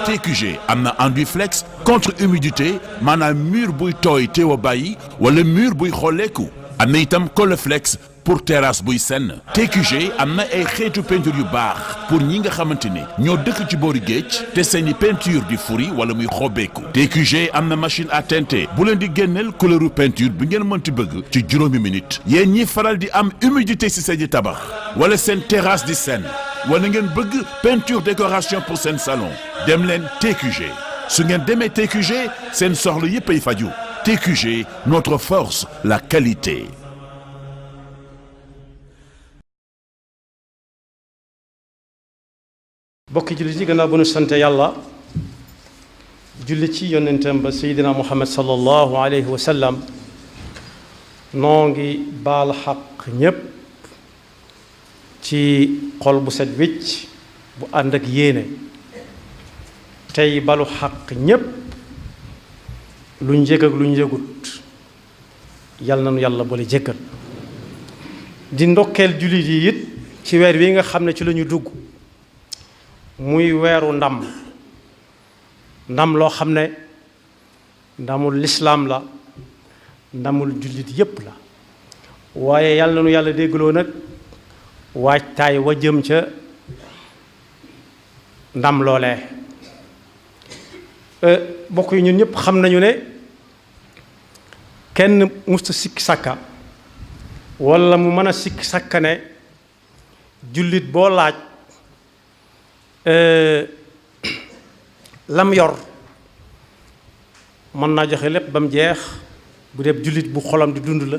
TQG am na Anduflex contre humidité maanaam mur buy tooy teew a bàyyi wala mur buy xolleeku am na itam Colorflex pour terrasse buy senn. TQG am na ay xeetu peinture yu baax pour ñi nga xamante ne ñoo dëkk ci boori géej te seeni peinture di furi wala muy xobbeeku. TQG am na machine à teinter bu leen di génneel couleuru peinture bi ngeen mënti bëgg ci juróomi minute. yéen ñi faral di am humidité ci seen tabax wala seen terrasse di senn wala ngeen bëgg peinture décoration pour seen salon dem leen TQG su ngeen demee TQG seen soxla yépp ay faju. TQG, notre force, la qualité. bokki jullit yi gannaaw bu nu sant yàlla julli ci yonentam ba Seydina Muhammad sallallahu alayhi wa sallam noo ngi baal xaq ñépp ci xol bu set wicc bu ànd ak yéene tey balu xaq ñépp lu njëg ak lu njëgut yal na nu yàlla boole jéggal di ndokkeel jullit yi it ci weer wi nga xam ne ci lañu dugg muy weeru ndam loo xam ne ndamul lislaam la ndamul jullit yépp la waaye yàlla na nu yàlla déggloo nag waajtaay wa jëm ca ndam loolee bokk yi ñun ñëpp xam nañu ne kenn musta sikki sàkka walla mu mën a sikki sàkka ne jullit boo laaj lam yor mën naa joxe lépp ba mu jeex bu dee jullit bu xolam di dund la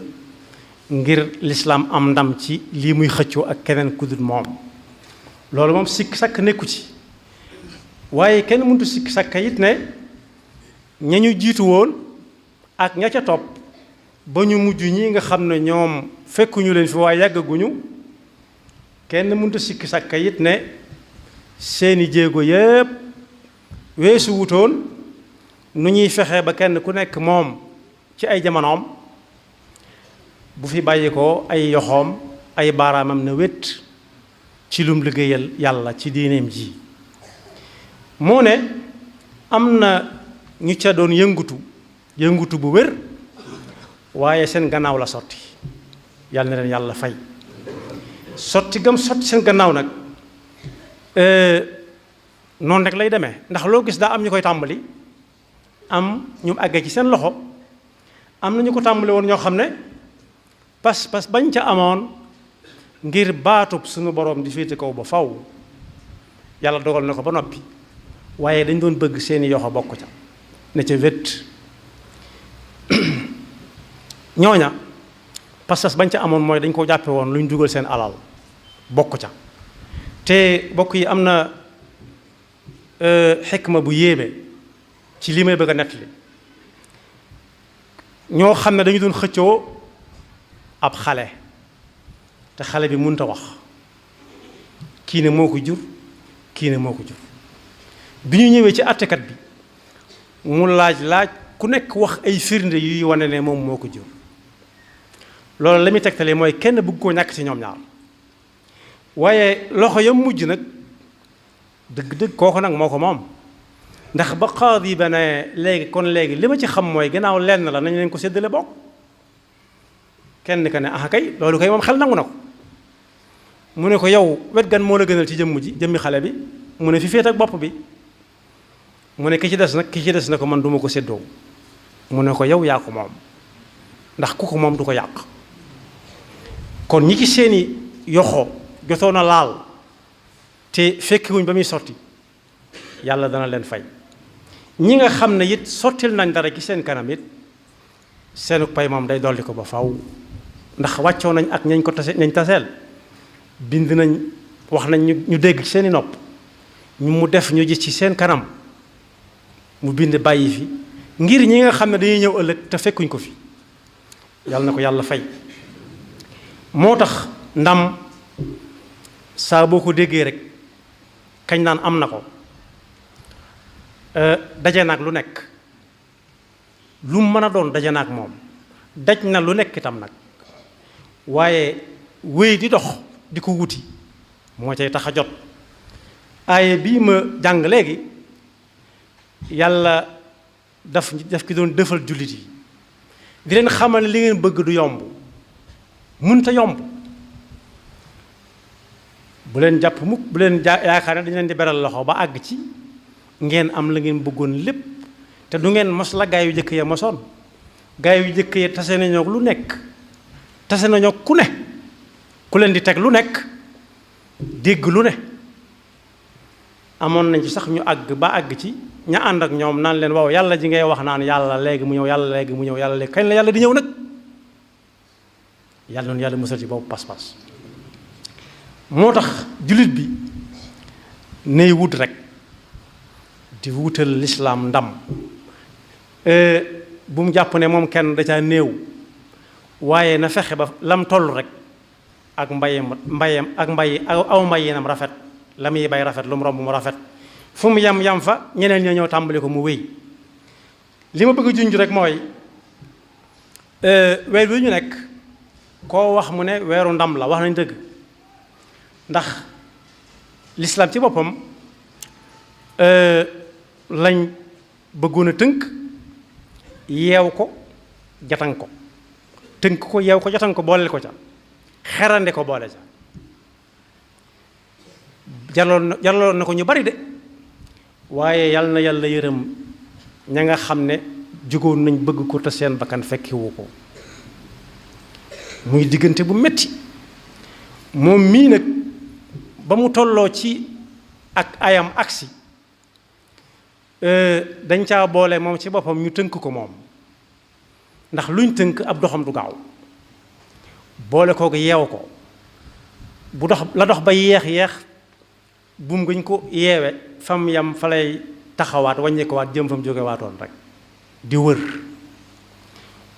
ngir lislaam am ndam ci lii muy xëccoo ak keneen ku dul moom loolu moom sikki sàkk nekku ci waaye kenn mëntu sikki sàkka it ne ña ñu jiitu woon ak ña ca topp ba ñu mujj ñi nga xam ne ñoom fekkuñu leen fi waaye yàggaguñu kenn mëntu sikki sàkka it ne seeni jéego yépp weesu wutoon nu ñuy fexe ba kenn ku nekk moom ci ay jamonoom bu fi bàyyi ko ay yoxoom ay baaraamam na wét ci lum liggéeyal yàlla ci diineem ji moo ne am na ñu ca doon yëngutu bu wér waaye seen gannaaw la sotti yàlla na leen yàlla fay sotti gam sotti seen gannaaw nag noonu rek lay demee ndax loo gis daa am ñu koy tàmbali am ñu àggee ci seen loxo am na ñu ko tàmbali woon ñoo xam ne pas bañ ca amoon ngir baatub suñu boroom di féete kaw ba faw yàlla dogal na ko ba noppi waaye dañ doon bëgg seeni yoxo bokk ca ne ca wét ñooña pas bañ ca amoon mooy dañ ko jàppe woon lu ñu dugal seen alal bokk ca te bokk yi am na xikma bu yéeme ci li may bëgg a nettali ñoo xam ne dañu doon xëccoo ab xale te xale bi mënut a wax kii ne moo ko jur kii ne moo ko jur bi ñu ñëwee ci àttekat bi mu laaj ku nekk wax ay firnde yuy wane ne moom moo ko jur loolu la muy tegtalee mooy kenn bëgg koo ñàkk ci ñoom ñaar waaye loxo yam mujj nag dëgg-dëgg kooku nag moo ko moom ndax ba qaadi ba ne léegi li ma ci xam mooy gannaaw lenn la nañ leen ko séddale bokk kenn ka ne ah kay loolu kay moom xel nangu na ko mu ne ko yow wet gan moo la gënal ci jëmmi xale bi mu ne fi féet ak bopp bi mu ne ki ci des na ko man duma ko séddoo mu ne ko yow yaa ko moom ndax ku ko moom du ko yàq kon ñi ci seeni yoxo jotoon a laal te fekkiwuñ ba muy sotti yàlla dana leen fay ñi nga xam ne it sottil nañ dara ci seen kanam it seenu pay moom day dolli ko ba faw ndax wàccoo nañ ak ñañ taseel bind nañ wax nañ ñu dégg ci seeni nopp mu def ñu gis ci seen kanam mu bind bàyyi fi ngir ñi nga xam ne dañuy ñëw ëllëg te fekkuñ ko fi yàlla na ko yàlla fay moo tax ndam saa boo ko déggee rek kañ naan am na ko daje naag lu nekk lu mu mën a doon daje naag moom daj na lu nekk itam nag waaye wéy di dox di ko wuti moo cay tax a jot. aaye bii ma jàng léegi yàlla daf ki doon defal jullit yi di leen xamal ne li ngeen bëgg du yomb mënta yomb. bu leen jàpp mukk bu leen yaakaar ne dañu leen di beral loxo ba àgg ci ngeen am la ngeen bëggoon lépp te du ngeen mos la gaay yu jëkk ya mosoon. gaay yu jëkk ya tase nañoo lu nekk tase nañoo ku ne ku leen di teg lu nekk dégg lu ne. amoon nañ ci sax ñu àgg ba àgg ci ña ànd ak ñoom naan leen waaw yàlla ji ngay wax naan yàlla léegi mu ñëw yàlla léegi mu ñëw yàlla léegi kañ la yàlla di ñëw nag. yàlla noonu yàlla musal ci boobu pas-pas. moo tax jullit bi nay wut rek di wutal lislaam ndam bu mu jàpp ne moom kenn da caa néew waaye na fexe ba lam toll rek ak mbayam aw mbayinam rafet la muy bay rafet lu mu romb mu rafet fu mu yam fa ñeneen ñoo ñëw tàmbali ko mu wéy. li ma bëgg a junj rek mooy weer wi ñu nekk koo wax mu ne weeru ndam la wax nañ dëgg. ndax lislaam ci boppam lañ bëggoon a tënk yeew ko jatan ko tënk ko yeew ko jatan ko booleel ko ca xerande ko boole ca jarloon na ko ñu bari de waaye yal na yàlla yërëm ña nga xam ne jugoon nañ bëgg ko te seen bakkan fekkiwu ko muy diggante bu metti moom mii nag ba mu tolloo ci ak ayam agsi dañ caa boole moom ci boppam ñu tënk ko moom ndax luñ tënk ab doxam du gaaw boole kooku yeew ko bu dox la dox ba yeex buum gañ ko yeewe fam yam fa lay taxawaat wàññi ko waat jëm fa mu jóge waatoon rek di wër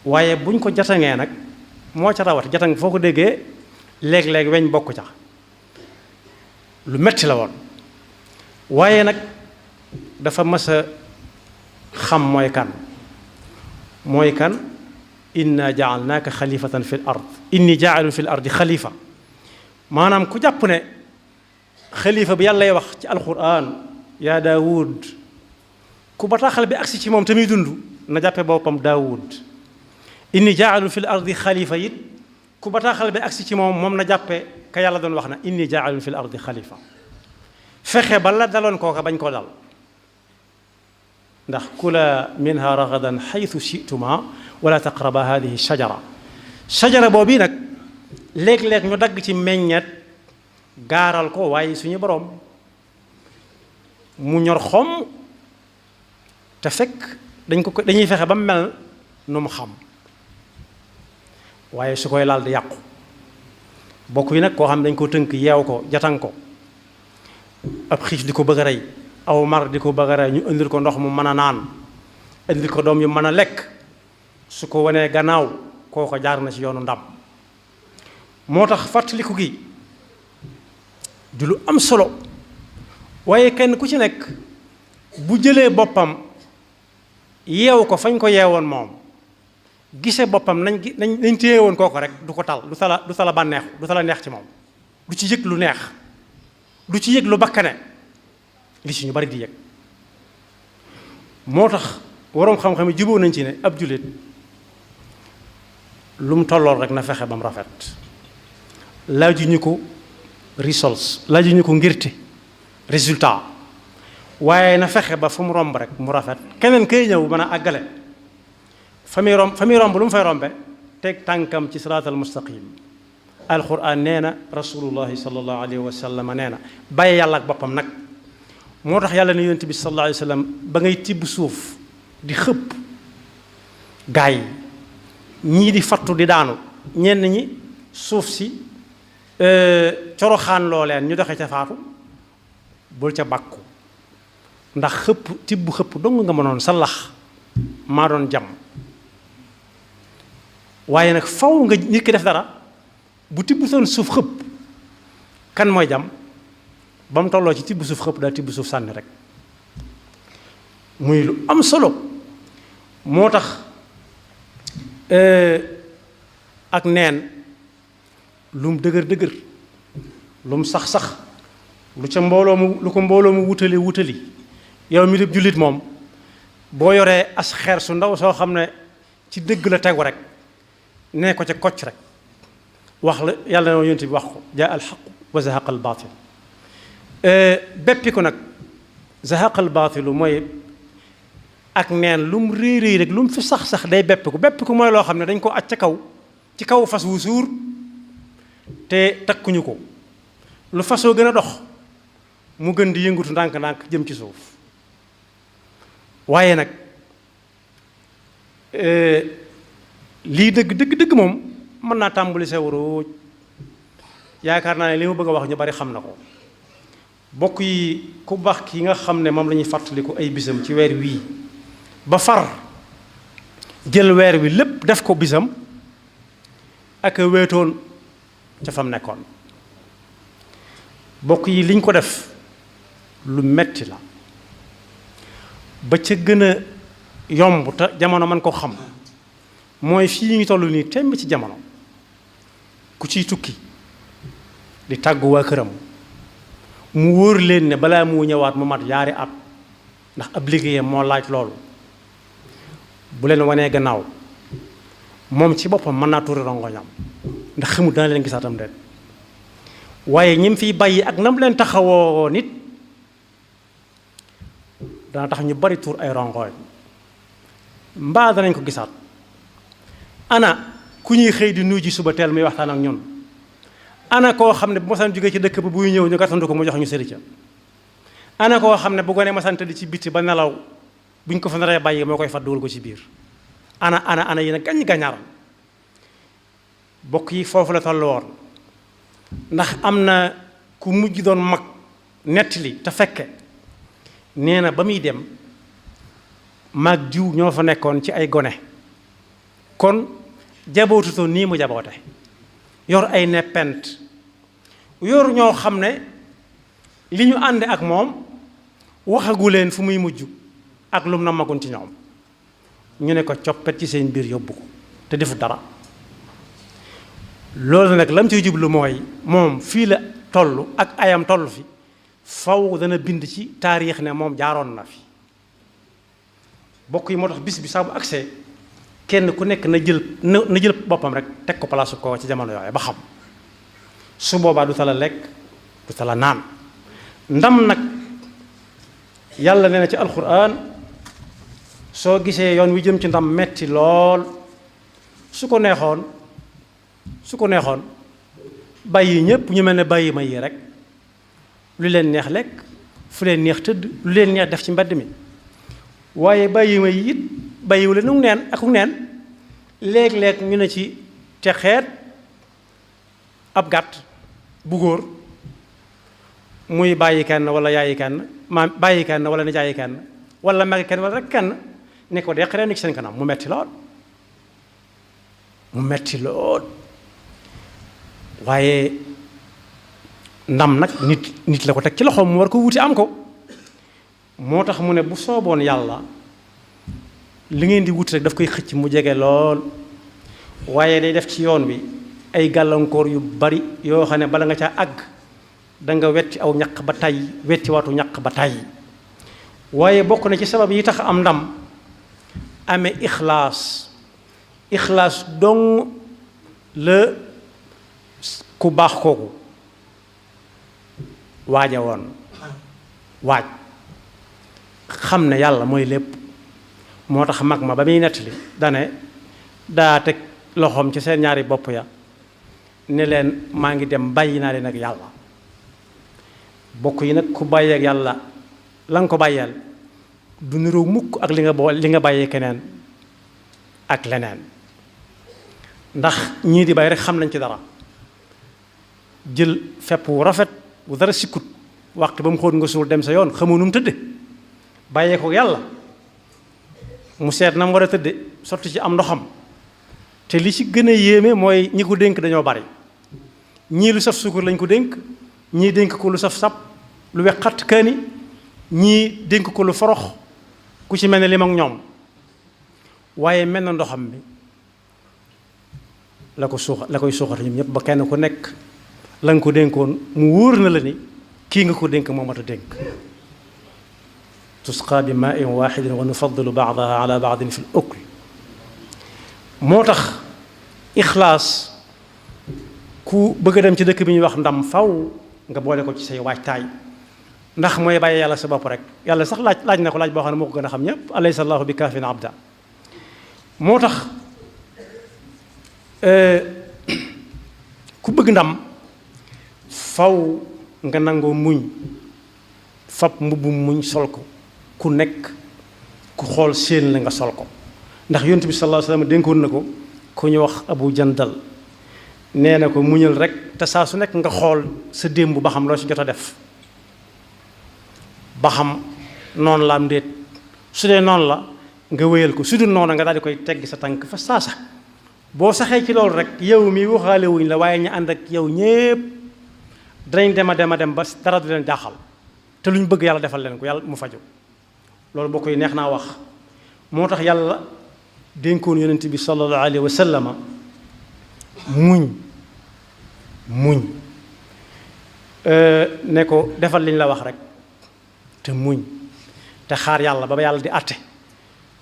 waaye buñ ko jatangee nag moo ca rawat jatang foo ko déggee léeg-léeg weñ bokk ca lu metti la woon waaye nag dafa mas a xam mooy kan inna jaalnaaka xalifatan fi l ard inni jaalun fi l ardi xalifa maanaam ku jàpp ne xalifa bi yàllay wax ci alquran yaa daawud ku bataaxal bi agsi ci moom te muy dund na jàppe boppam daawud inni jaalun fi l ardi xalifa it ku bataaxal bi agsi ci moom na jàppe ka yàlla doon wax na inni jaalun fi l ardi xalifa fexe ba la daloon kooka bañ koo dal ndax kula minha ragadan xaytu chituma wala taqraba hadihi shajara boobu nag léeg-léeg ñu dagg ci meññet gaaral ko waaye suñu boroom mu ñor xom te fekk dañuy fexe ba mu mel nu mu xam waaye su koy laal di yàqu bokk yi nag koo xam ne dañ ko tënk yeew ko jatan ko ab xiif di ko bëgg a rey aw mar di ko bëgg a rey ñu indil ko ndox mu mën a naan indil ko doom yu mën a lekk su ko wanee gannaaw kooko jaar na ci yoonu ndam moo tax fàttaliku gi du lu am solo waaye kenn ku ci nekk bu jëlee boppam yeew ko fañ ko yeewoon moom gisee boppam nañ téye woon kooko rek du ko tal du tala bànneexu du tala neex ci moom du ci yëg lu neex du ci yëg lu bakkane li ci ñu bari di yëg moo tax waroom xam-xam yi juboo nañ ci ne ab jullit lu mu tollool rek na fexe ba mu rafet laajuñu ko results laajuñu ko ngirte résultat waaye na fexe ba fu mu romb rek mu rafet keneen kay ñëw mën a àggale fa muy romb lu mu fay rombe teg tànkam ci siraatal mustaqim alquran nee na rasulullahi sallallahu alayhi wa sallam nee na bàyyi yàlla ak boppam nag moo tax yàlla ne yonent bi sallallahu alayhi wa sallam ba ngay tibb suuf di xëpp gaay yi ñii di fattu di daanu ñenn ñi suuf si coroxaan loo leen ñu doxe ca faatu bul ca bàkku ndax xëpp tibb xëpp dong nga mënoon sa lax maa doon jam waaye nag faw nga nit ki def dara bu tibb soon suuf xëpp kan mooy jam ba mu tolloo ci tibb suuf xëpp daal tibb suuf sànni rek muy lu am solo moo tax ak neen lu mu dëgër lu mu sax-sax lu ca mbooloo mu lu ko mbooloo mu wutali yow mi def jullit moom boo yoree as xeer su ndaw soo xam ne ci dëgg la tegu rek nee ko ca kocc rek wax la yàlla na yonent bi wax ko jaa al xaq wa zahaqa al baatil beppi ko nag zahaqa al baatilu mooy ak neen lu mu réy rek lu mu fi sax day beppi ko mooy loo xam ne dañ ko aj ca kaw ci kaw fas wu suur te takkuñu ko lu fasoo gën a dox mu gën di yëngutu ndànk-ndànk jëm ci suuf waaye nag lii dëgg moom mën naa tàmbali sewru yaakaar naa ne li ma bëgg a wax ñu bari xam na ko bokk yi ku baax ki nga xam ne moom la ñuy fàttaliku ay bisam ci weer wii ba far jël weer wi lépp def ko bisam ak wéetoon ca fam nekkoon bokk yi liñ ko def lu metti la ba ca gën a yomb te jamono man ko xam mooy fii ñu toll nii temb ci jamono ku ciy tukki di tàggu waa këram mu wóor leen ne balaa mu ñëwaat mu mat yaari at ndax ab liggéeyam moo laaj loolu bu leen wanee gannaaw moom ci boppam mën naa tuuri rongoñam ndax xamul dana leen gisaatam de waaye ñim fiy bàyyi ak nam leen taxawoo nit dana tax ñu bari tuur ay rongoñ mbaa danañ ko gisaat ana ku ñuy xëy di nuyu ji suba teel muy waxtaan ak ñun ana koo xam ne bu masaan jógee ci dëkk ba buy ñëw ñu gàttandu ko mu jox ñu sëri ca ana koo xam ne bu gone masaan tëdd ci bitti ba nelaw buñ ko fa naree bàyyi moo koy fat dugal ko ci biir ana yi nag gañ gañaaram bokk yi foofu la toll woon ndax am na ku mujj doon mag nettali te fekke nee na ba muy dem mag jiw ñoo fa nekkoon ci ay gone kon jabootutoon nii mu jaboote yor ay neppent yor ñoo xam ne li ñu ànd ak moom waxagu leen fu muy mujj ak lum na magun ci ñoom ñu ne ko coppet ci seen biir yóbbu ko te defu dara loolu nag lam ciy jublu mooy moom fii la toll ak ayam toll fi faw dana bind ci taarix ne moom jaaroon na fi bokk yi moo tax bis bi saa bu agsee kenn ku nekk na jël boppam rek teg ko palaasu ko ci jamono yooyu ba xam su boobaa du tala lekk du tala naan ndam nag yàlla nee na ci alxuraan soo gisee yoon wi jëm ci ndam metti lool su ko neexoon bàyyi ñépp ñu mel ne bàyyi ma yi rek lu leen neex lekk fu leen neex tëdd lu leen neex def ci mbedd mi waaye bàyyi ma yi it bàyyiwule nu neen ak neen léeg-léeg ñu ne ci te xeet ab gàtt bu góor muy bàyyi kenn wala yaayi kenn bàyyi kenn wala nijaayi kenn wala magi kenn wala rek kenn ne ko deqaree ni ci seen kanam mu metti lool waaye ndam nag nit la ko teg ci loxoom mu war ko wuti am ko moo tax mu ne bu sooboon yàlla li ngeen di wuti rek daf koy xëcc mu jege lool waaye day def ci yoon wi ay gàllankoor yu bari yoo xam ne bala nga caa àgg danga wetti aw ñaq ba tay wetti waatu ñaq ba tay waaye bokk na ci sabab yi tax am ndam amee ixlaas dong la ku baax kooku waaja woon waaj xam ne yàlla mooy lépp moo tax mag ma ba muy nettali dane daa teg loxoom ci seen ñaari bopp ya ne leen maa ngi dem bàyyi naa leen ak yàlla bokk yi nag ku bàyyeek yàlla la nga ko bàyyeel du niroo mukk ak li nga bàyyee keneen ak leneen ndax ñii di bàyyi rek xam nañ ci dara jël fepp wu rafet bu dara sikkut waxtu ba mu xóot nga suul dem sa yoon xamoo nu mu tëdde bàyyee ko yàlla mu seet na mu war a tëdde sotti ci am ndoxam te li ci gën a yéeme mooy ñi ko dénk dañoo bari ñii lu saf sukur lañ ko dénk ñii dénk ko lu saf sap lu weqat kaani ñii dénk ko lu forox ku ci mel ne lim ak ñoom waaye mel na ndoxam bi la koy suuxat ñoom ñëpp ba kenn ku nekk la nga ko dénkoon mu wóor na la ni kii nga ko dénk moo mat a dénk tusqa bi maa'in waahidin wa nufaddilu ba'daha ala ba'din fi l-ukl moo tax ixlaas ku bëgg a dem ci dëkk bi ñuy wax ndam faw nga boole ko ci say waajtaay ndax mooy bàyyi yàlla sa bopp rek yàlla sax laaj na ko laaj boo xam ne moo ko gën a xam ñépp alaysa allahu bi kaafin abda moo tax ku bëgg ndam faw nga nangoo muñ fab mbubbum muñ sol ko ku nekk ku xool seen la nga sol ko ndax yonent bi sallallahu alayhi wasallam dénkoon na ko ku ñu wax abu jandal nee na ko muñal rek te saa su nekk nga xool sa démb ba xam loo ci jot a def ba xam noonu la am déet su dee noonu la nga wéyal ko su dul noonu nga daal di koy teggi sa tànk fa saasa boo saxee ci loolu rek yow mi waxaale wuñ la waaye ñu ànd ak yow ñépp danañ dem a dem ba dara du leen jaaxal te lu ñu bëgg yàlla defal leen ko yàlla mu faju loolu boo koy neex naa wax moo tax yàlla dénkoon yonent bi sallallahu alayhi wa sallama muñ ne ko defal liñ la wax rek te muñ te xaar yàlla ba yàlla di àtte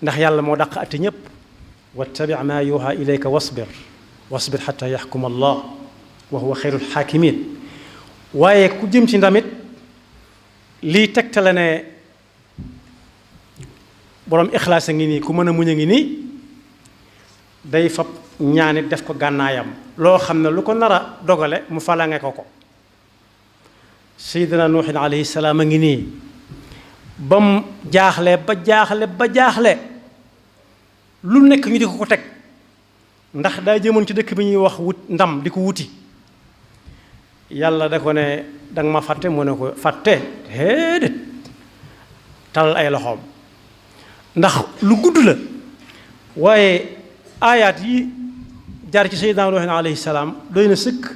ndax yàlla moo dàq àtte ñépp wattabi ma yuha ilayka wasbir xatta yaxkuma allah wa huwa xayrul xaakimin waaye ku jëm ci ndamit lii tegtale ne boroom ixlaas a ngi nii ku mën a muñ a ngi nii day fab ñaanit def ko gànnaayam loo xam ne lu ko nar a dogale mu falange ko seydina nuuhin alayhi salaam a ngi nii ba mu jaaxle ba jaaxle lu nekk ñu di ko teg ndax daa jëmoon ci dëkk bi ñuy wax wut ndam di ko wuti yàlla da ko ne danga ma fàtte mu ne ko fàtte déedéet talal ay loxoom ndax lu gudd la waaye aayaat yi jaar ci seydina nuuhin alayhi salaam doy na sëkk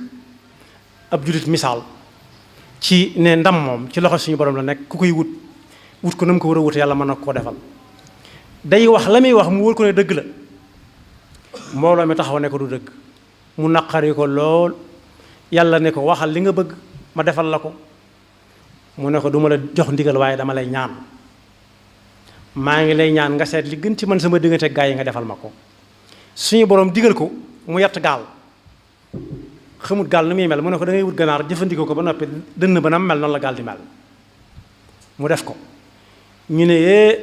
ab jullit misaal ci ne ndam moom ci loxo suñu borom la nekk ku koy wut ko na mu ko war a wute yàlla mën na koo defal day wax la muy wax mu wóor ko ne dëgg la mbooloo mi taxaw ne ko du dëgg mu naqari ko lool yàlla ne ko waxal li nga bëgg ma defal la ko mu ne ko du ma la jox ndigal waaye dama lay ñaan maa ngi lay ñaan nga seet li gën ci man sama diggante gaa yi nga defal ma ko suñu borom digal ko mu yett gaal xamut gaal nu muy mel mu ne ko da ngay wut ganaar jëfandikoo ko ba noppi dënn ba na mel noonu la gaal di mel mu def ko ñu ne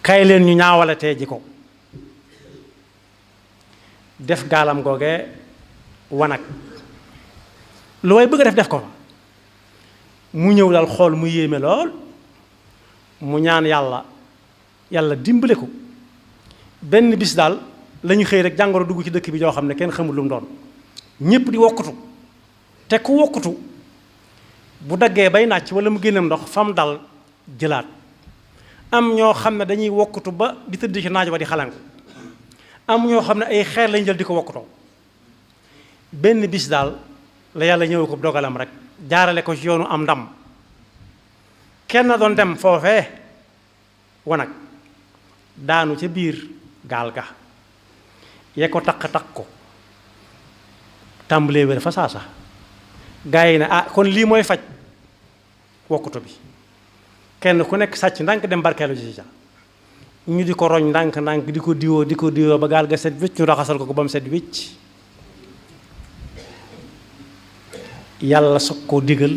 kay leen ñu ñaawale tee ji ko def gaalam googee wanag lu way bëgg a def ko fa mu ñëw daal xool mu yéeme lool mu ñaan yàlla dimbale ko benn bis daal la ñu xëy rek jàngoro dugg ci dëkk bi joo xam ne kenn xamul lu mu doon ñépp di wokkutu te ku wokkutu bu daggee bay nàcc wala mu génneem ndox fam dal jëlaat am ñoo xam ne dañuy wokkutu ba di tëdd ci naaj wa di xalangu am ñoo xam ne ay xeer lañ jël di ko wokkutoo benn bis daal la yàlla ñëw ko dogalam rek jaarale ko ci yoonu am ndam kenn doon dem foofee wanag daanu ca biir gaal ga yee ko takk ko tàmbalee wér fa saasa gaa yi ne ah kon lii mooy faj wokkutu bi kenn ku nekk sàcc ndànk dem barkeelu ci ca ñu di ko roñ ndànk di ko diwoo ba gaal ga set wicc ñu raxasal ko ba mu set wicc yàlla soog koo digal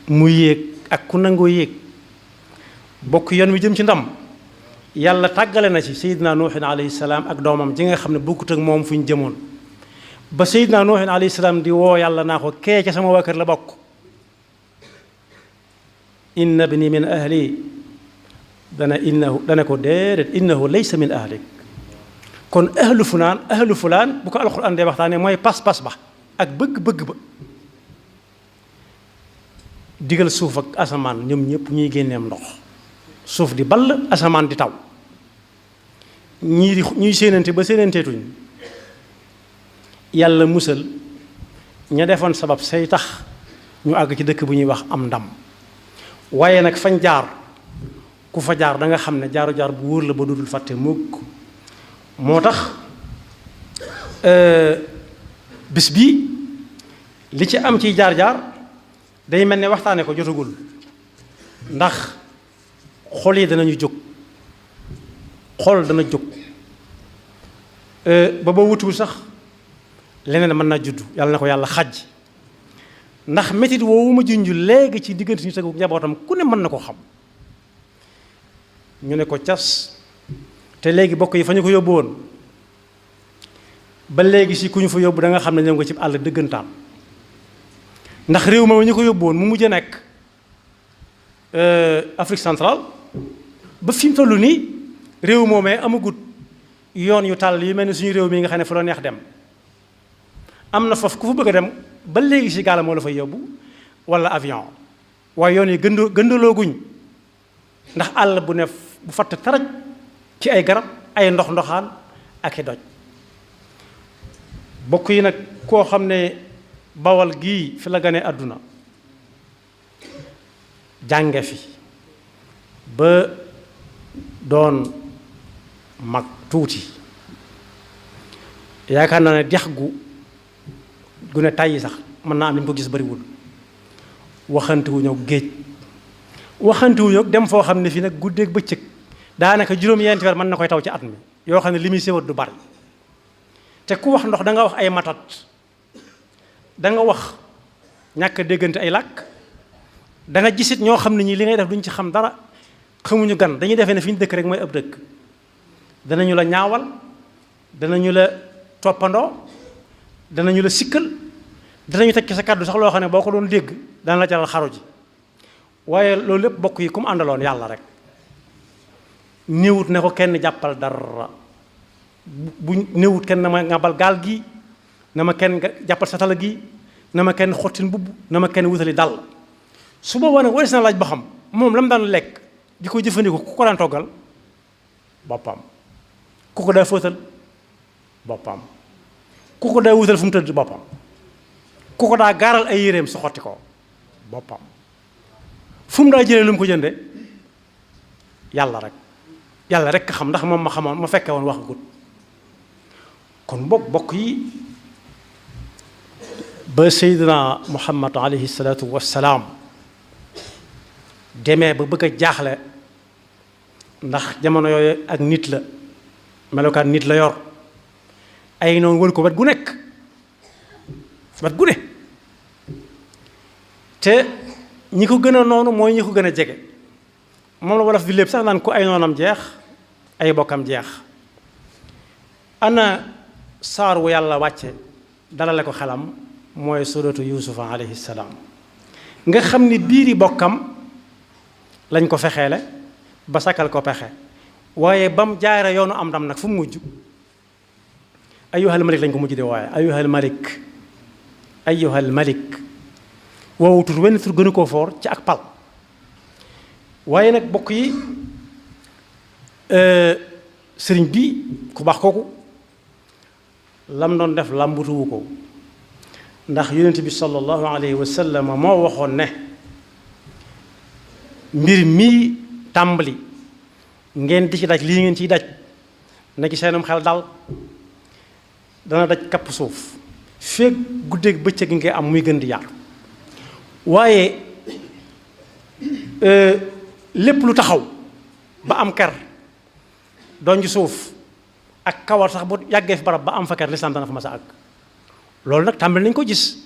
mu yéeg ak ku nangoo yéeg bokk yoon wi jëm ci ndam yàlla tàggale na ci seydina nuuhin alayhi salaam ak doomam ji nga xam ne bokkut ak moom fu ñu jëmoon ba seydina nuuhin alayhi salaam di woo yàlla naa ko kee ca sama waa kër la bokk inna ibni min ahli dana ko déedéet innahu laysa min ahlik kon ahlu fulaan bu ko alxuraan dee waxtaanee mooy pas-pas ba ak bëgg-bëgg ba digal suuf ak asamaan ñoom ñëpp ñuy génneem ndox suuf di ball asamaan di taw ñuy séenante ba séenanteetuñ yàlla musal ña defoon sabab say tax ñu àgg ci dëkk bu ñuy wax am ndam waaye nag fañ jaar ku fa jaar da nga xam ne jaar bu wóor la ba dudul fàtte mukk moo tax bis bi li ci am ciy jaar-jaar day mel ne waxtaane ko jotagul ndax xol yi danañu jóg xol dana jóg ba wutuwul sax leneen mën naa judd yàlla na ko yàlla xaj ndax métit woowu ma junj léegi ci diggante ñu tegu njabootam ku ne mën na ko xam ñu ne ko cas te léegi bokk yi fa ñu ko yóbbu woon ba léegi si ku ñu fa yóbbu da nga xam ne ñëw nga ci àll dëggantaan ndax réew ma ñu ko yóbbu woon mu mujj a nekk Afrique centrale ba fi mu toll nii réew moomee amagut yoon yu tàll yu mel ni suñu réew mi nga xam ne fu la neex dem am na foofu ku fa bëgg a dem ba léegi si gaal moo la fay yóbbu wala avion waaye yoon yi gëndalooguñ ndax àll bu ne bu fatt taraj ci ay garab ay ndoxaan ak i doj bokk yi nag koo xam ne bawal gii fi la gane àdduna jànge fi ba doon mag tuuti yaakaar naa ne dex gu ne tàyyi sax mën naa am li mu ko gis bariwul waxantuwuñu ak géej waxantuwuñu ak dem foo xam ne fii nag guddeeg bëccëg daanaka juróom-ñeenti weer mën na koy taw ci at mi yoo xam ne li muy séwat du bari te ku wax ndox da nga wax ay matat da nga wax ñàkk déggante ay làkk da nga gisit ñoo xam ne ñi li ngay def duñ ci xam dara xamuñu gan dañuy defee ne fi ñu dëkk rek mooy ab dëkk danañu la ñaawal danañu la toppandoo danañu la sikkal danañu teg ci sa kàddu sax loo xam ne boo ko doon dégg dana la jaral xaru ji waaye loolu lépp bokk yi ku mu àndaloon yàlla rek néewut ne ko kenn jàppal dara bu néewut kenn na ma ngabal gaal gi na ma kenn jàppal satala gi na ma kenn xottin mbubb na ma kenn wutali dal su boobaa nag waris na laaj ba xam moom la mu daan lekk di ko jëfandikoo ku ko daan toggal boppam ku ko daa fóotal boppam ku ko daa wutal fu mu tëdd boppam ku ko daa gaaral ay yéreem su xotti ko boppam fu mu daa jëlee lu mu ko jënde yàlla rek xam ndax moom ma xamoon ma fekke woon wax gut kon bokk yi ba Seydina Muhammad alayhi salaatu wassalaam demee ba bëgg a jaaxle ndax jamono yooyu ak nit la melokaan nit la yor ay noonu wër ko wet gu nekk wet gu ne te ñi ko gën a noonu mooy ñi ko gën a jege moom la wolof bi lépp sax naan ko ay noonam jeex ay bokkam jeex ana saar wu yàlla wàcce dalale ko xelam mooy suratu yuusufa alayhi salaam nga xam ni biiri bokkam lañ ko fexeele ba sakkal ko pexe waaye ba mu jaare yoonu am ndam nag fu mu mujj ayyuhal malik lañ ko mujj de waaye ayyuhal malik woowu tur wenn tur gënu koo foor ci ak pal waaye nag bokk yi sëriñ bi ku baax kooku lam doon def làmbutuwu ko ndax yonent bi sallallahu alayhi wa sallam moo waxoon ne mbir mii tàmbali ngeen di ci daj lii ngeen ciy daj na ci seenum xel dal dana daj kapp suuf feek guddeeg bëccëg gi ngay am muy gën di yaatu waaye lépp lu taxaw ba am ker doon ci suuf ak kawar sax bu yàggee fi barab ba am fa ker lislaam dana fa mas a àgg loolu nag tàmbali nañu ko gis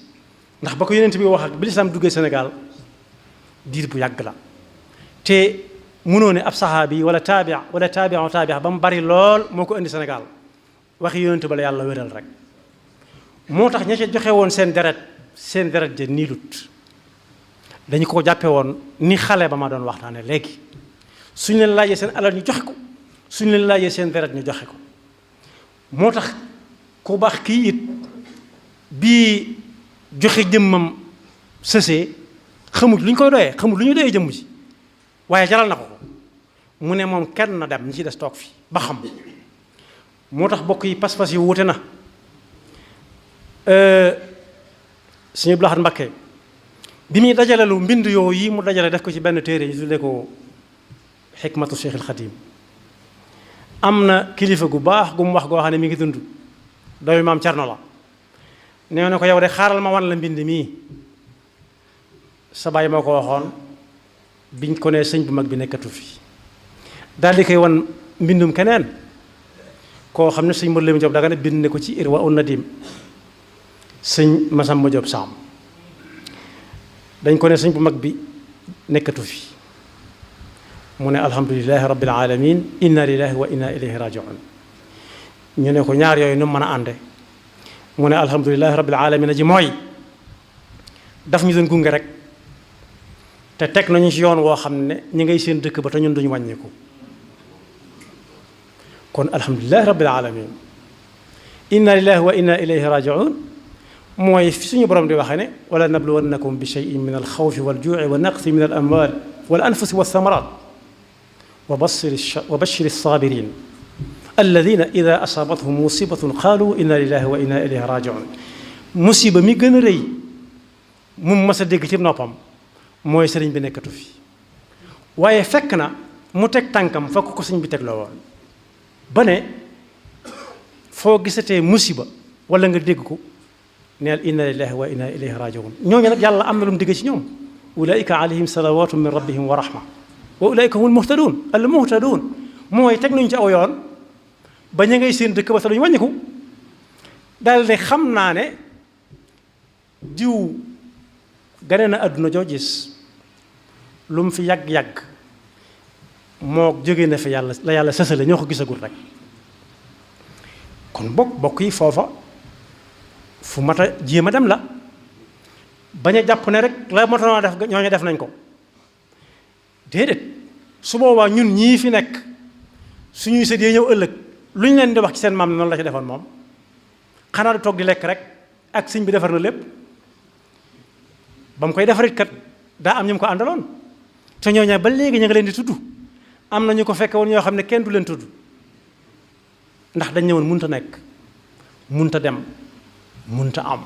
ndax ba ko yonent bi wax ak bi lislaam duggee Sénégal diir bu yàgg la te mënoo ne ab saxaabi wala taabia ba mu bari lool moo ko indi Sénégal waxi yonent ba la yàlla wéral rek moo tax ña ca joxe woon seen deret ja niilut dañu ko jàppe woon ni xale ba ma doon waxtaane léegi suñu leen laajee seen alal ñu joxe ko suñu leen laajee seen deret ñu joxe ko moo tax ku baax kii it bii joxe jëmmam sësee xamut lu ñu koy doyee xamut lu ñu doyee jëmm ci waaye jaral na ko mu ne moom kenn na dem ñi ci des toog fi ba xam moo tax bokk yi pas-pas yi wuute na Sëñ Abdul Ahad Mbakke bi muy dajalelu mbind yooyu yi mu dajale def ko ci benn téere ñu tuddee ko xikmatu Cheikhul Xadim am na kilifa gu baax gu mu wax goo xam ne mi ngi dund doomi maam Cerno la nee na ko yow de xaaral ma wan la mbind mii sa baay moo ko waxoon biñ ko nee sëñ bu mag bi nekkatu fi daal di koy wan mbindum keneen koo xam ne sëñ Mor Lamine Diop Dagana bind ne ko ci Irwa un Nadim sëñ Masamba Diop Sam dañ ko ne sëñ bu mag bi nekkatu fi mu ne alhamdulilahi rabbil alamin inna lillahi wa inna ilayhi rajiun ñu ne ko ñaar yooyu nu mën a ànde mu ne alhamdulilahi rabbil alamin ji mooy daf ñu doon gunge rek te teg nañu ci yoon woo xam ne ñi ngay seen dëkk ba te ñun duñu wàññiku kon alhamdulilahi rabbil alamin inna lillahi wa inna ilayhi rajiun mooy suñu borom di waxe ne wala nabluwannakum bi shay'in min alxawfi waljuuci wa naqsi min al amwal wal anfusi walthamarat wa bashir alsabirin alladina ida asaabathum musibatun qaalu inna lillahi wa inna ilayhi rajiun musiba mi gën a rëy mu mas a dégg ci noppam mooy sëriñ bi nekkatu fi waaye fekk na mu teg tànkam fekk ko sëriñ bi teg loo woon ba ne foo gisatee musiba wala nga dégg ko neel inna lillahi wa inna ilayhi rajiun ñooñu nag yàlla am na lu mu digg ci ñoom ulaika alayhim salawatu min rabbihim wa rahma wa ulaika humul muhtadun al muhtadun mooy teg nañu ci aw yoon ba ñu ngay seen dëkk ba sa duñu wàññiku daal ne xam naa ne diw gane na àdduna joo gis lu mu fi yàgg-yàgg moo jóge na fi yàlla la yàlla sësale ñoo ko gisagul rek kon bokk yi foofa fu mat a jéem a dem la bañ a jàpp ne rek la matoon def ñooñu def nañ ko déedéet su boobaa ñun ñii fi nekk suñuy sët yi ñëw ëllëg lu ñu leen di wax ci seen maam noonu la ci defoon moom xanaa du toog di lekk rek ak sëñ bi defar na lépp ba mu koy defarit kat daa am ñu mu ko àndaloon te ñooñu ba léegi ñu ngi leen di tudd am na ñu ko fekke woon ñoo xam ne kenn du leen tudd ndax dañ ñëwoon munta nekk munta dem munta am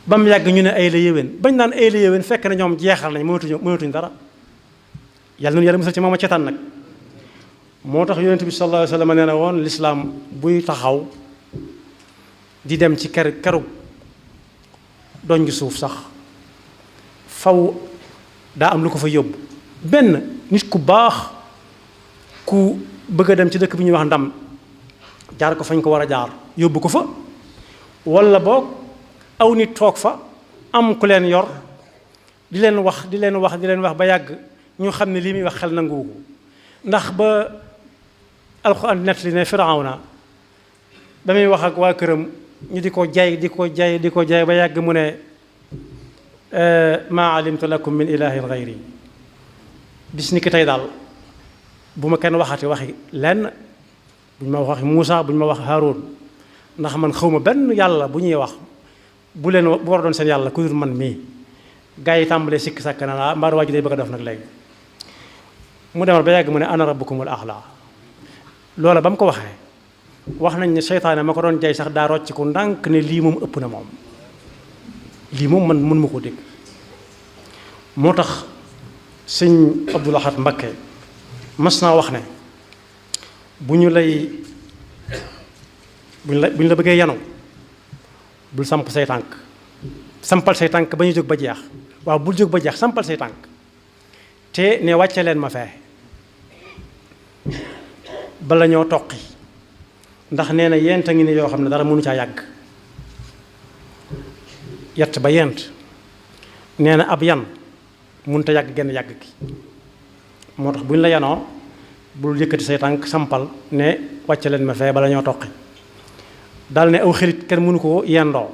ba mu yàgg ñu ne ay la yéwén bañ naan ay la yéwén fekk na ñoom jeexal nañ mënatuñ dara yàlla noonu yàlla musal ci moom a cetaan nag moo tax yonent bi sallallahu alayhi wa sallam nee na woon lislaam buy taxaw di dem ci keru doñ gi suuf sax faw daa am lu ko fa yóbbu benn nit ku baax ku bëgg a dem ci dëkk bi ñuy wax ndam jaar ko fañ ko war a jaar yóbbu ko fa walla boog aw nit toog fa am ku leen yor di leen wax ba yàgg ñu xam ne lii muy wax xel nanguwu ko ndax ba alxuraan nettali ne Firawna ba muy wax ak waa këram ñu di ko jaay ba yàgg mu ne maa alimtu lakum min ilahin gayri bis ni ki tey daal bu ma kenn waxati waxi lenn bu ñu ma waxi Muusa bu ñu ma wax Haaroon ndax man xawma benn yàlla bu ñuy wax bu war a doon seen yàlla ku dul man mii gaa yi tàmbalee sikk sàkk na laa mbaar waa ji day bëgg a def nag léegi mu demal ba yàgg mu ne ana rabbukumul a'laa loola ba mu ko waxee wax nañ ne seytaane ma ko doon jay sax daa rocc ko ndànk ne lii moom ëpp na moom lii moom man mën ma ko dégg moo tax sëñ Abdou Lahad Mbacké mas naa wax ne bu ñu la bëggee yanu bul samp say tànk sampal say tànk ba ñu jóg ba jeex waaw bul jóg ba jeex sampal say tànk te ne wàcce leen ma fee bala ñoo toqi ndax nee na yent a ngi ne yoo xam ne dara mënu caa yàgg yett ba yent nee na ab yan mënut a yàgg genn yàgg gi moo tax bu ñu la yanoo bul yëkkati say tànk sampal ne wàcce leen ma fee bala ñoo toqi daal ne aw xelit kenn mënu ko yendoo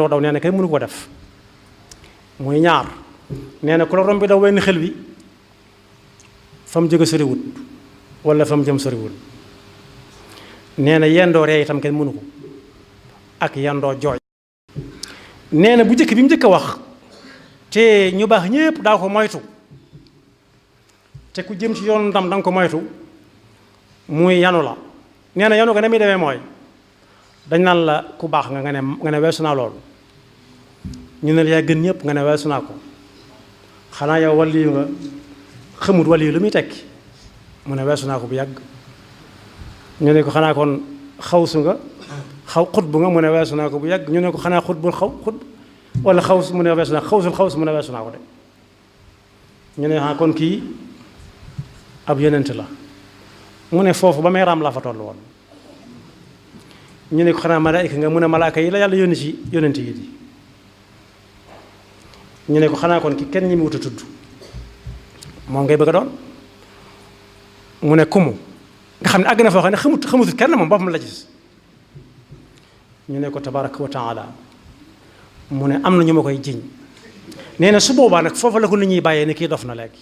daw nee na kenn mënu ko def muy ñaar nee na ku la rombi daw wenn xel wi fa mu jóge soriwut wala fa mu jëm soriwul nee na yendoo ree itam kenn mënu ko ak yendoo jooj nee na bu njëkk bi mu njëkk a wax te ñu baax ñépp daa ko moytu te ku jëm ci yoonu ndam danga ko moytu muy yanu la nee na yanu ga ne muy demee mooy dañ naan la ku baax nga ne weesu naa loolu ñu ne la yaa gën ñëpp nga ne weesu naa ko xanaa yow waliyu nga xamut waliyu lu muy tekki mu ne weesu naa ko bu yàgg ñu ne ko xanaa kon xawsu nga xaw xut bu nga mu ne weesu naa ko bu yàgg ñu ne ko xanaa xut bul xut wala xaws mu ne weesu naa xawsul mu ne weesu naa ko de ñu ne ah kon kii ab yonent la mu ne foofu ba may raam laa fa toll woon ñu ne ko xanaa malaayika nga mu ne malaaka yi la yàlla yónni ci yonent yi di ñu ne ko xanaa kon ki kenn ñi mu wut a tudd moom ngay bëgg a doon mu ne kumu nga xam ne àgg na foo xam ne xamutut kenn moom boppam la gis ñu ne ko tabaraka wa taala mu ne am na ñu ma koy jiñ nee na su boobaa nag foofu la ko nit ñuy bàyyee ne kii dof na léegi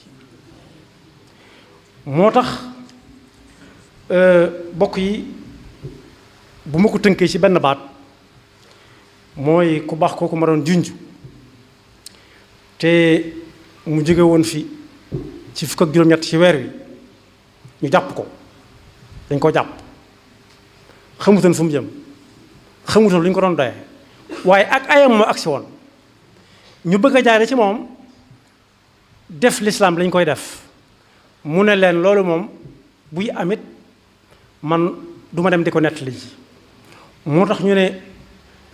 moo tax bokk yi bu ma ko tënkee ci benn baat mooy ku baax kooku ma doon junj te mu jóge woon fi ci fukk ak juróom-ñett ci weer wi ñu jàpp ko dañ ko jàpp xamutoon fu mu jëm xamutoon lu ñu ko doon doyee waaye ak ayam moo agsi woon ñu bëgg a jaare ci moom def lislaam lañ koy def mu ne leen loolu moom buy amit man du ma dem di ko nettali ji moo tax ñu ne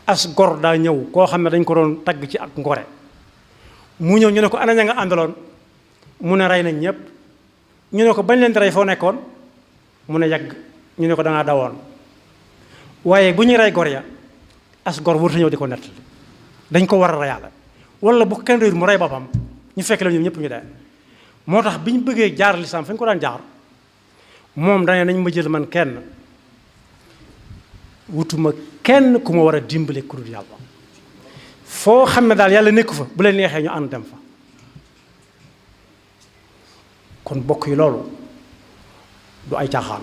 as gor daa ñëw koo xam ne dañ ko doon tagg ci ak ngore mu ñëw ñu ne ko ana ña nga àndaloon mu ne rey nañ ñëpp ñu ne ko bañ leen di rey foo nekkoon mu ne yàgg ñu ne ko dangaa dawoon waaye bu ñuy rey gor ya as gor warut a ñëw di ko nettali dañ ko war a reyaale wala bu kenn réer mu rey boppam ñu fekk la ñoom ñëpp ñu dee moo tax bi ñu bëggee jaar lislaam fa ñu ko daan jaar moom dane nañ ma jël man kenn wutuma kenn ku ma war a dimbale ku dul yàlla foo xam ne daal yàlla nekku fa bu leen neexee ñu ànd dem fa kon bokk yi loolu du ay caaxaan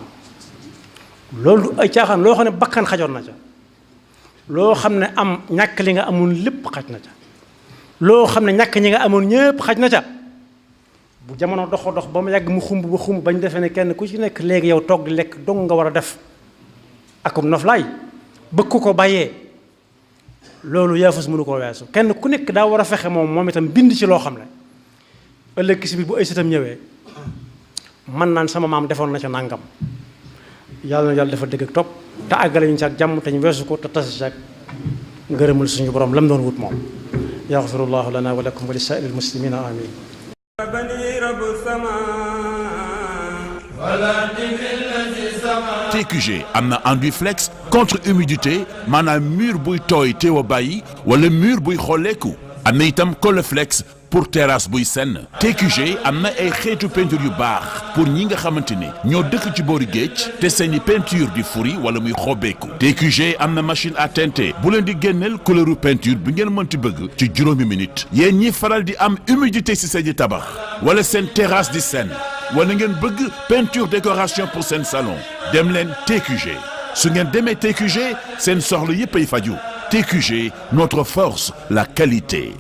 loolu du ay caaxaan loo xam ne bakkan xajoon na ca loo xam ne am ñàkk li nga amoon lépp xaj na ca loo xam ne ñàkk ñi nga amoon ñëpp xaj na ca bu jamono dox ba mu yàgg mu xumb ba xumb bañ defee ne kenn ku ci nekk léegi yow toog di lekk dong nga war a def akum noflaay bëgg ko bàyyee loolu yaafus mënu koo weesu kenn ku nekk daa war a fexe moom itam bind ci loo xam ne ëllëg si biir bu ay sitam ñëwee man naan sama maam defoon na ca nàngam yàlla na yàlla dafa dëgg ak topp te àggale ñu ci ak jàmm te ñu weesu ko te tas ci ak ngërëmul suñu borom lam doon wut moom yaxfirullahu lana wa lakum wa li saa'iril muslimina amin TQG am na enduit flex contre humidité maanaam mur buy tooy teew a bàyyi wala mur buy xolleeku am na itam Coleflex pour terrasse buy senn TQG am na ay xeetu peinture yu baax pour ñi nga xamante ne ñoo dëkk ci boori géej te seeni peinture di furi wala muy xobeeku TQG am na machine à teinter bu leen di génneel couleuru peinture bi ngeen mënti bëgg ci juróomi minute yéen ñi faral di am humidité ci seeni tabax wala seen terrasse di senn wala ngeen bëgg peinture décoration pour seen salon dem leen TQG su ngeen demee TQG seen soxla yépp ay faju TQG notre force la qualité